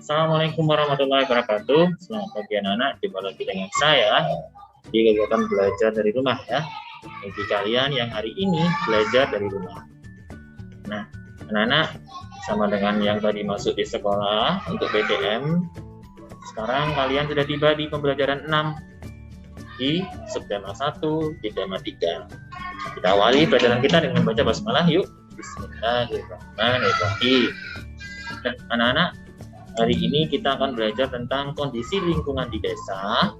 Assalamualaikum warahmatullahi wabarakatuh. Selamat pagi anak-anak, jumpa lagi dengan saya di kegiatan belajar dari rumah ya. Bagi kalian yang hari ini belajar dari rumah. Nah, anak-anak sama dengan yang tadi masuk di sekolah untuk PTM, sekarang kalian sudah tiba di pembelajaran 6 di subtema 1, di tema 3. Kita awali pelajaran kita dengan membaca basmalah yuk. Bismillahirrahmanirrahim. Dan anak-anak, hari ini kita akan belajar tentang kondisi lingkungan di desa,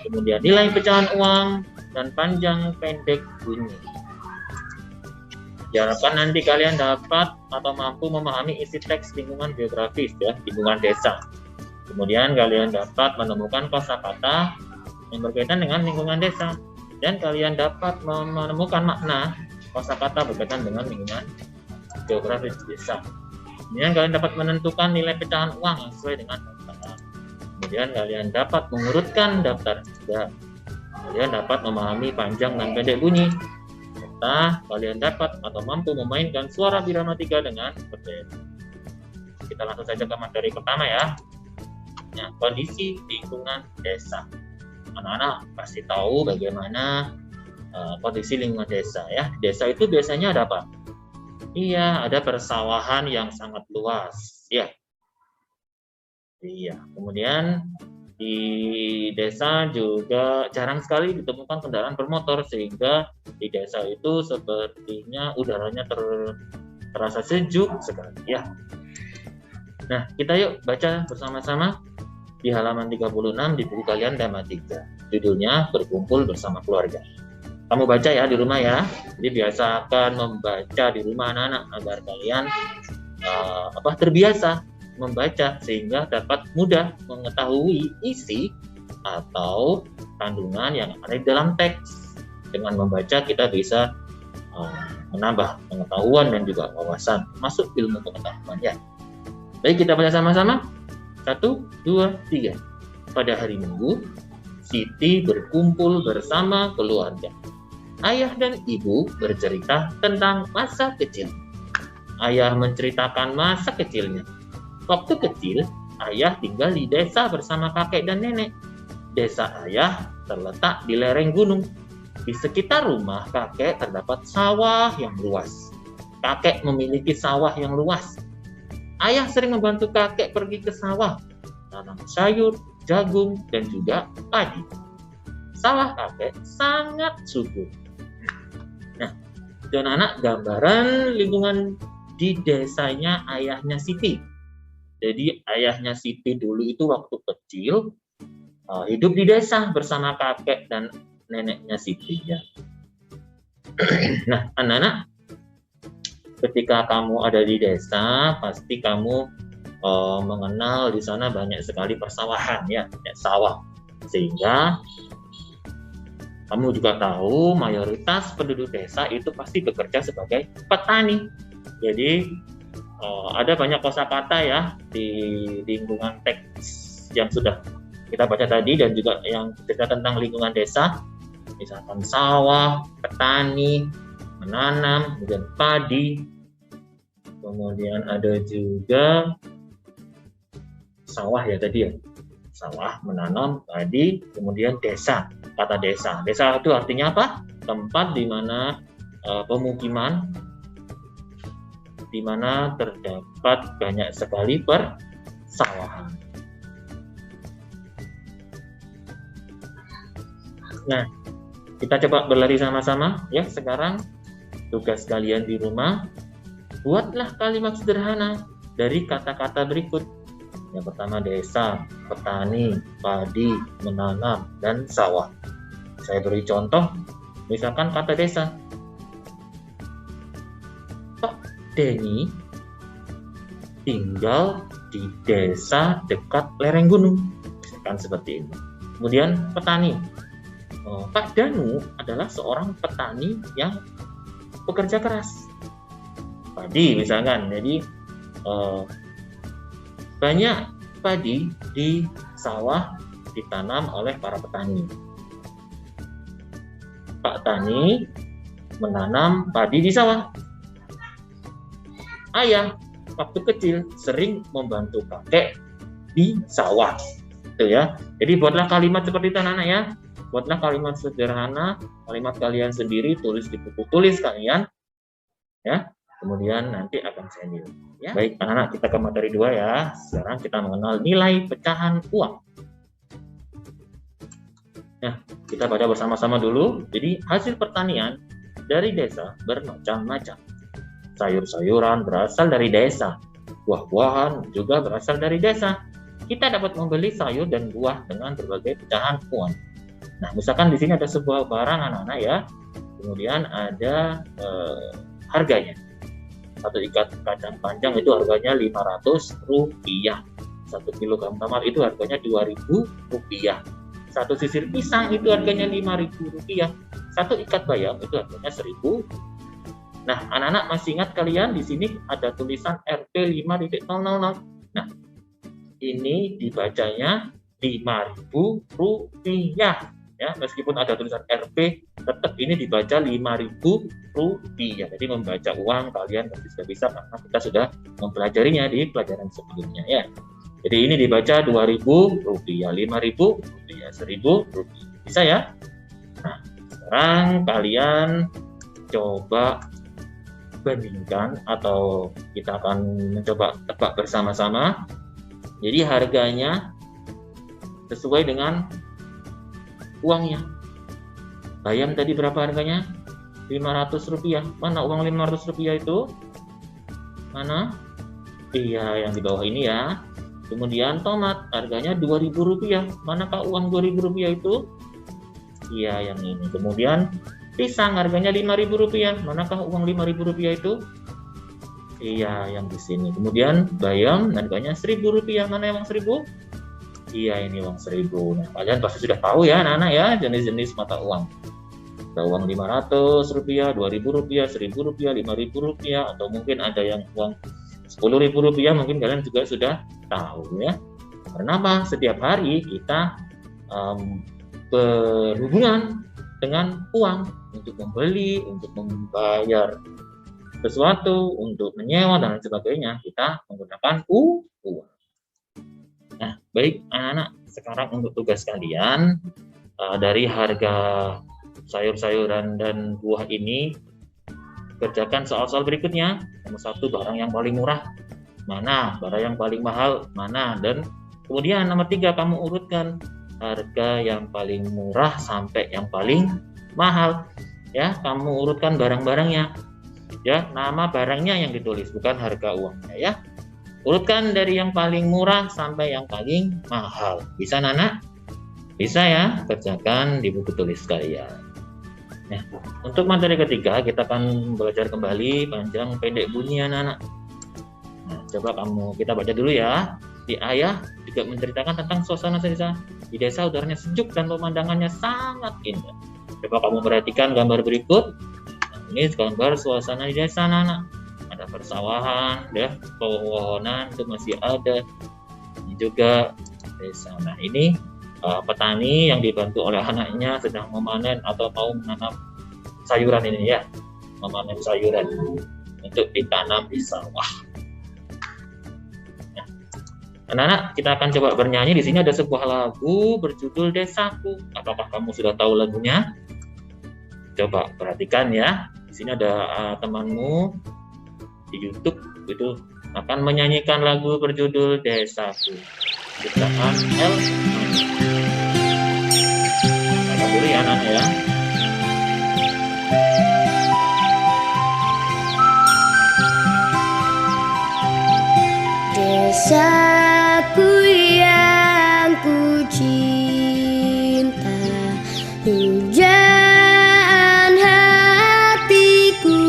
kemudian nilai pecahan uang, dan panjang pendek bunyi. Diharapkan nanti kalian dapat atau mampu memahami isi teks lingkungan geografis ya, lingkungan desa. Kemudian kalian dapat menemukan kosakata yang berkaitan dengan lingkungan desa, dan kalian dapat menemukan makna kosakata berkaitan dengan lingkungan geografis desa. Kemudian kalian dapat menentukan nilai pecahan uang yang sesuai dengan daftar. Kemudian kalian dapat mengurutkan daftar juga. Kalian dapat memahami panjang dan pendek bunyi. Serta kalian dapat atau mampu memainkan suara birama 3 dengan berbeda. Kita langsung saja ke materi pertama ya. Nah, kondisi lingkungan desa. Anak-anak pasti tahu bagaimana kondisi lingkungan desa ya. Desa itu biasanya ada apa? Iya, ada persawahan yang sangat luas, ya. Iya, kemudian di desa juga jarang sekali ditemukan kendaraan bermotor, sehingga di desa itu sepertinya udaranya terasa sejuk sekali, ya. Nah, kita yuk baca bersama-sama di halaman 36 di buku kalian tema 3. Judulnya Berkumpul Bersama Keluarga. Kamu baca ya di rumah ya. Jadi biasakan membaca di rumah anak-anak agar kalian terbiasa membaca sehingga dapat mudah mengetahui isi atau kandungan yang ada di dalam teks. Dengan membaca kita bisa menambah pengetahuan dan juga wawasan, masuk ilmu pengetahuan ya. Baik, kita baca sama-sama. 1, 2, 3. Pada hari Minggu, Siti berkumpul bersama keluarga. Ayah dan ibu bercerita tentang masa kecil. Ayah menceritakan masa kecilnya. Waktu kecil, ayah tinggal di desa bersama kakek dan nenek. Desa ayah terletak di lereng gunung. Di sekitar rumah kakek terdapat sawah yang luas. Kakek memiliki sawah yang luas. Ayah sering membantu kakek pergi ke sawah, tanam sayur, jagung, dan juga padi. Sawah kakek sangat subur. Nah, itu anak-anak gambaran lingkungan di desanya ayahnya Siti. Jadi ayahnya Siti dulu itu waktu kecil hidup di desa bersama kakek dan neneknya Siti ya. Nah, anak-anak, ketika kamu ada di desa, pasti kamu mengenal di sana banyak sekali persawahan ya, banyak sawah. Sehingga kamu juga tahu mayoritas penduduk desa itu pasti bekerja sebagai petani. Jadi ada banyak kosakata ya di lingkungan teks yang sudah kita baca tadi dan juga yang cerita tentang lingkungan desa. Misalkan sawah, petani, menanam, kemudian padi. Kemudian ada juga sawah ya tadi ya. Sawah, menanam, padi, kemudian desa. Kata desa. Desa itu artinya apa? Tempat di mana pemukiman, di mana terdapat banyak sekali persawahan. Nah, kita coba berlari sama-sama ya. Sekarang tugas kalian di rumah, buatlah kalimat sederhana dari kata-kata berikut. Yang pertama desa, petani, padi, menanam, dan sawah. Saya beri contoh, misalkan kata desa. Pak Denny tinggal di desa dekat lereng gunung. Misalkan seperti ini. Kemudian petani. Pak Danu adalah seorang petani yang bekerja keras. Padi misalkan, jadi banyak padi di sawah ditanam oleh para petani. Pak Tani menanam padi di sawah. Ayah waktu kecil sering membantu kakek di sawah. Itu ya. Jadi buatlah kalimat seperti itu anak-anak ya. Buatlah kalimat sederhana, kalimat kalian sendiri, tulis di buku tulis kalian ya. Kemudian nanti akan saya nilai ya. Baik anak-anak, kita ke materi 2 ya. Sekarang kita mengenal nilai pecahan uang. Nah, kita baca bersama-sama dulu. Jadi hasil pertanian dari desa bermacam-macam. Sayur-sayuran berasal dari desa. Buah-buahan juga berasal dari desa. Kita dapat membeli sayur dan buah dengan berbagai pecahan uang. Nah, misalkan di sini ada sebuah barang anak-anak ya. Kemudian ada harganya. Satu ikat kacang panjang itu harganya Rp500. 1 kilogram tomat itu harganya Rp2.000. Satu sisir pisang itu harganya Rp5.000. Satu ikat bayam itu harganya Rp1.000. Nah, anak-anak masih ingat kalian di sini ada tulisan Rp 5.000. Nah, ini dibacanya Rp5.000 ya, meskipun ada tulisan Rp tetap ini dibaca Rp5.000. Jadi membaca uang kalian pasti sudah bisa karena kita sudah mempelajarinya di pelajaran sebelumnya ya. Jadi ini dibaca Rp2.000, Rp5.000, Rp1.000. Bisa ya? Nah, sekarang kalian coba bandingkan atau kita akan mencoba tebak bersama-sama. Jadi harganya sesuai dengan uangnya. Bayam tadi berapa harganya? Rp500. Mana uang Rp500 itu? Mana? Iya, yang di bawah ini ya. Kemudian tomat harganya Rp2.000. Manakah uang Rp2.000 itu? Iya, yang ini. Kemudian pisang harganya Rp5.000. Manakah uang Rp5.000 itu? Iya, yang di sini. Kemudian bayam harganya Rp1.000. Mana yang Rp1.000? Iya, ini uang Rp1.000. Nah, kalian pasti sudah tahu ya anak-anak ya jenis-jenis mata uang. Ada uang Rp500, Rp2.000, Rp1.000, Rp5.000, atau mungkin ada yang uang Rp10.000. Mungkin kalian juga sudah tahu ya. Karena apa? Setiap hari kita berhubungan dengan uang untuk membeli, untuk membayar sesuatu, untuk menyewa dan sebagainya, kita menggunakan uang. Nah, baik anak-anak, sekarang untuk tugas kalian dari harga sayur-sayuran dan buah ini, kerjakan soal-soal berikutnya. Nomor 1, barang yang paling murah mana, barang yang paling mahal mana, dan kemudian nomor 3, kamu urutkan harga yang paling murah sampai yang paling mahal ya. Kamu urutkan barang-barangnya ya, nama barangnya yang ditulis, bukan harga uangnya ya. Urutkan dari yang paling murah sampai yang paling mahal. Bisa Nana? Bisa ya, kerjakan di buku tulis kalian. Nah, untuk materi ketiga kita akan belajar kembali panjang pendek bunyi anak-anak. Nah, coba kita baca dulu ya. Di ayah juga menceritakan tentang suasana desa. Di desa udaranya sejuk dan pemandangannya sangat indah. Coba kamu perhatikan gambar berikut. Nah, ini gambar suasana di desa anak-anak. Ada persawahan, ya, pepohonan itu masih ada. Ini juga desa. Nah, ini petani yang dibantu oleh anaknya sedang memanen atau mau menanam sayuran ini ya, memanen sayuran untuk ditanam di sawah. Nah, anak-anak, kita akan coba bernyanyi. Di sini ada sebuah lagu berjudul Desaku. Apakah kamu sudah tahu lagunya? Coba perhatikan ya. Di sini ada temanmu di YouTube itu akan menyanyikan lagu berjudul Desaku. Ciptaan El. Kita dulu ya anak-anak ya. Desaku yang ku cinta, pujaan hatiku,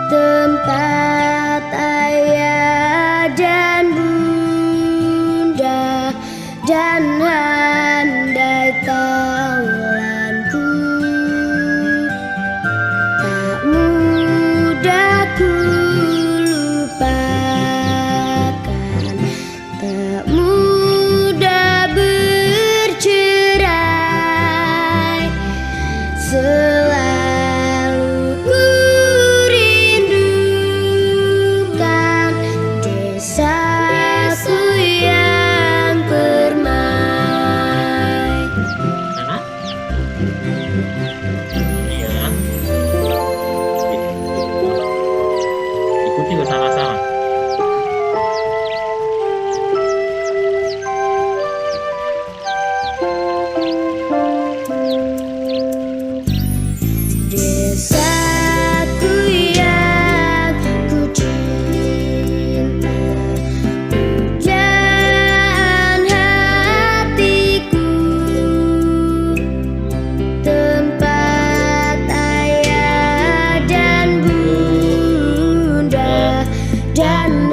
tempat ayah dan bunda dan handai kawanku. Tak mudah ku lupakan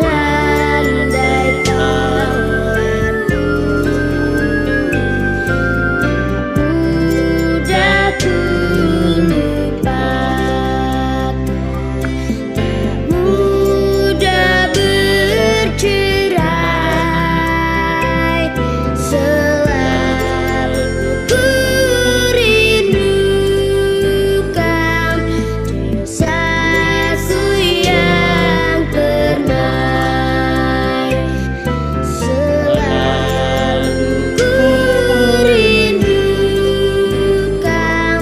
handai tawalanku, mudah ku lupakan, tak mudah bercerai, selalu ku rindukan desaku yang permai, selalu ku rindukan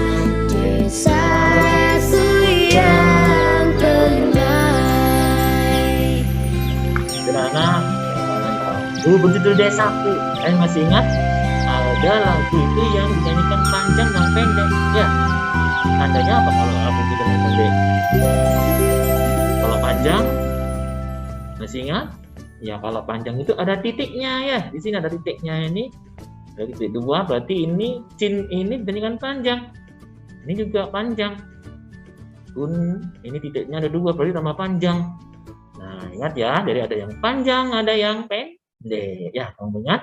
desaku yang permai. Sederhana lagu berjudul Desaku. Kalian masih ingat? Ada lagu itu yang dinyanyikan panjang dan pendek. Ya, tandanya apa kalau lagu itu dengan pendek? Kalau panjang, masih ingat? Ya, kalau panjang itu ada titiknya ya. Di sini ada titiknya ini. Dari titik 2 berarti ini cin ini dinyanyikan panjang. Ini juga panjang. Kun ini titiknya ada 2 berarti tambah panjang. Nah, ingat ya, dari ada yang panjang, ada yang pendek. Ya, kamu ingat?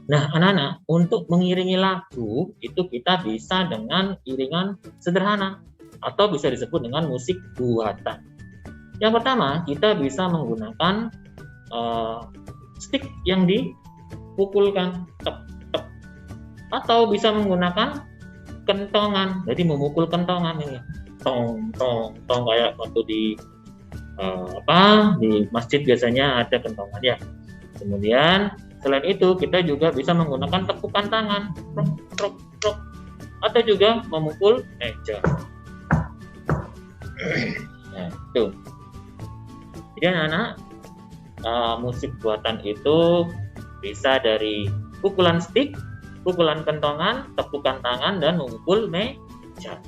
Nah, anak-anak, untuk mengiringi lagu itu kita bisa dengan iringan sederhana atau bisa disebut dengan musik buatan. Yang pertama, kita bisa menggunakan stick yang dipukulkan, tep, tep. Atau bisa menggunakan kentongan, jadi memukul kentongan ini, tong tong tong, kayak waktu di di masjid biasanya ada kentongan ya. Kemudian selain itu kita juga bisa menggunakan tepukan tangan, trok trok trok, atau juga memukul meja. Nah, itu. Jadi anak-anak, musik buatan itu bisa dari pukulan stick, pukulan kentongan, tepukan tangan, dan memukul meja.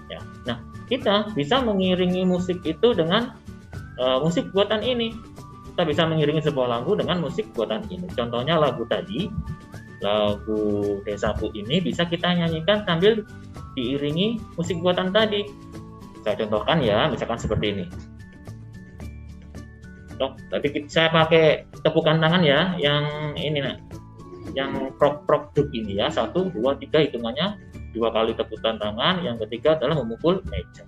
Ya. Nah, kita bisa mengiringi musik itu dengan musik buatan ini. Kita bisa mengiringi sebuah lagu dengan musik buatan ini. Contohnya lagu tadi, lagu Desaku ini bisa kita nyanyikan sambil diiringi musik buatan tadi. Saya contohkan ya, misalkan seperti ini. Tapi saya pakai tepukan tangan ya, yang ini nah, yang prok prok duk ini ya, 1, 2, 3 hitungannya 2 kali tepukan tangan, yang ketiga adalah memukul meja.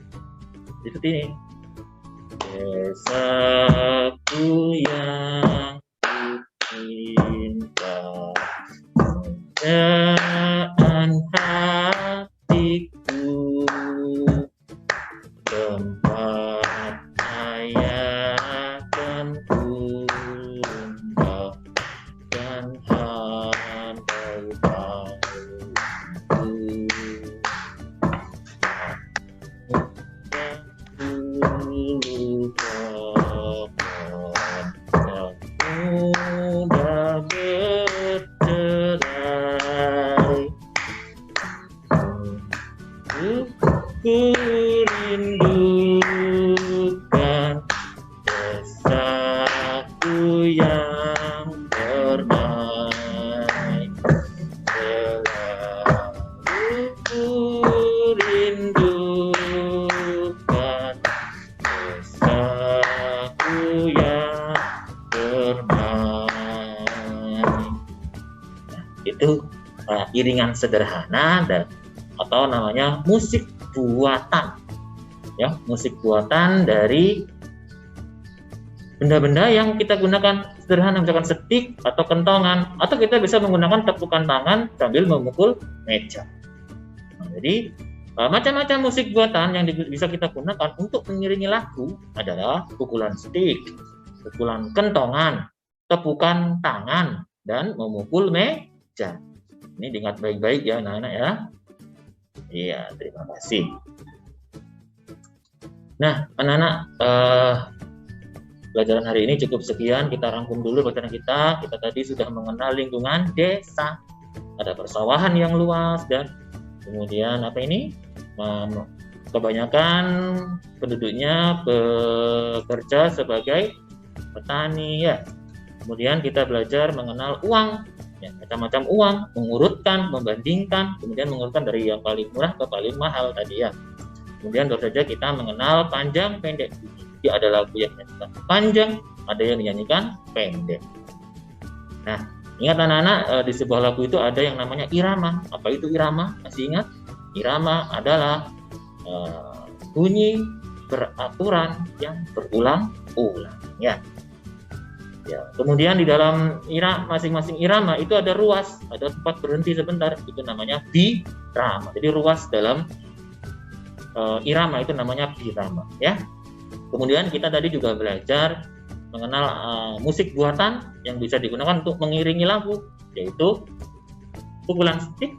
Seperti ini. Desaku yang kucinta, pujaan hatiku, tempat saya akan tinggal dan handai tawalanku. Mudah bercerai, ku rindukan desaku yang bernai, selalu ku rindukan desaku yang bernai. Nah, itu iringan sederhana atau namanya musik buatan. Ya, musik buatan dari benda-benda yang kita gunakan sederhana, misalkan stick atau kentongan, atau kita bisa menggunakan tepukan tangan sambil memukul meja. Nah, jadi macam-macam musik buatan yang bisa kita gunakan untuk mengiringi lagu adalah pukulan stick, pukulan kentongan, tepukan tangan, dan memukul meja. Ini diingat baik-baik ya anak-anak ya. Iya, terima kasih. Nah, anak-anak, pelajaran hari ini cukup sekian. Kita rangkum dulu pelajaran kita. Kita tadi sudah mengenal lingkungan desa. Ada persawahan yang luas dan kemudian apa ini? Kebanyakan penduduknya bekerja sebagai petani ya. Kemudian kita belajar mengenal uang, ya, macam-macam uang, mengurutkan, membandingkan, kemudian mengurutkan dari yang paling murah ke paling mahal tadi ya. Kemudian baru saja kita mengenal panjang pendek bunyi. Jadi ada lagu yang dinyanyikan panjang, ada yang dinyanyikan pendek. Nah, ingat anak-anak, di sebuah lagu itu ada yang namanya irama. Apa itu irama? Masih ingat? Irama adalah bunyi beraturan yang berulang-ulang. Ya. Kemudian di dalam masing-masing irama itu ada ruas, ada tempat berhenti sebentar. Itu namanya birama. Jadi ruas dalam irama itu namanya birama. Ya. Kemudian kita tadi juga belajar mengenal musik buatan yang bisa digunakan untuk mengiringi lagu, yaitu pukulan stik,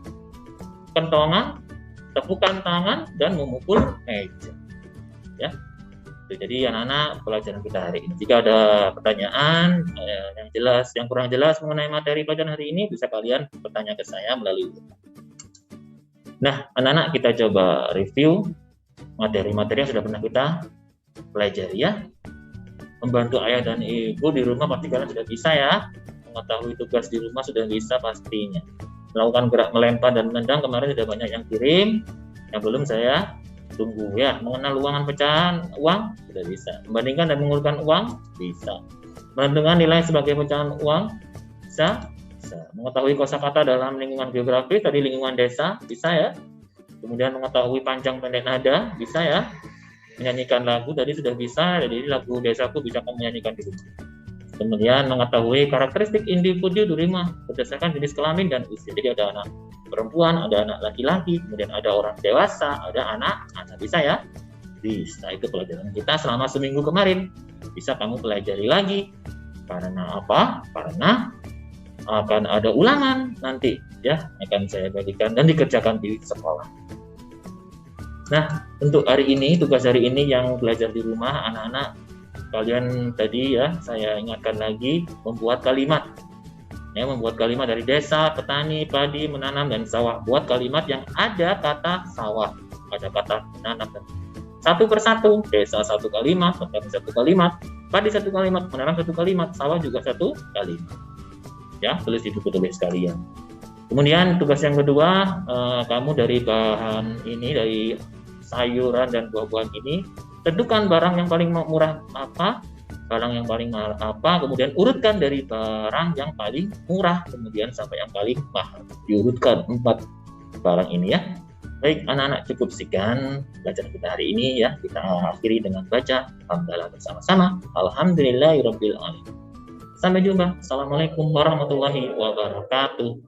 kentongan, tepukan tangan, dan memukul meja. Ya. Jadi anak-anak, pelajaran kita hari ini, jika ada pertanyaan yang jelas, yang kurang jelas mengenai materi pelajaran hari ini, bisa kalian bertanya ke saya melalui. Nah, anak-anak, kita coba review materi-materi yang sudah pernah kita pelajari ya. Membantu ayah dan ibu di rumah pasti kalian sudah bisa ya. Mengetahui tugas di rumah sudah bisa pastinya. Melakukan gerak melempar dan menendang kemarin sudah banyak yang kirim. Yang belum saya tunggu ya. Mengenal uangan pecahan uang sudah bisa. Membandingkan dan mengurutkan uang bisa. Menentukan nilai sebagai pecahan uang bisa. Mengetahui kosakata dalam lingkungan geografis, tadi lingkungan desa bisa ya. Kemudian mengetahui panjang pendek nada bisa ya. Menyanyikan lagu tadi sudah bisa, jadi lagu desaku bisa kamu nyanyikan di rumah. Kemudian mengetahui karakteristik individu di rumah berdasarkan jenis kelamin dan usia. Jadi ada anak perempuan, ada anak laki-laki, kemudian ada orang dewasa, ada anak-anak. Bisa ya? Bisa. Itu pelajaran kita selama seminggu kemarin. Bisa kamu pelajari lagi. Karena apa? Karena akan ada ulangan nanti ya, akan saya bagikan dan dikerjakan di sekolah. Nah, untuk hari ini, tugas hari ini yang belajar di rumah, anak-anak, kalian tadi ya, saya ingatkan lagi, membuat kalimat. Ya, membuat kalimat dari desa, petani, padi, menanam, dan sawah. Buat kalimat yang ada kata sawah, ada kata menanam. Satu persatu, desa satu kalimat, petani satu kalimat, padi satu kalimat, menanam satu kalimat, sawah juga satu kalimat. Ya, tulis di buku tulis kalian. Kemudian tugas yang kedua, kamu dari bahan ini, dari sayuran dan buah-buahan ini, tentukan barang yang paling murah apa, barang yang paling mahal apa, kemudian urutkan dari barang yang paling murah, kemudian sampai yang paling mahal. Diurutkan 4 barang ini ya. Baik anak-anak, cukup sekian pelajaran kita hari ini ya. Kita akhiri dengan baca hamdalah bersama-sama. Alhamdulillahirabbil alamin. Sampai jumpa. Assalamualaikum warahmatullahi wabarakatuh.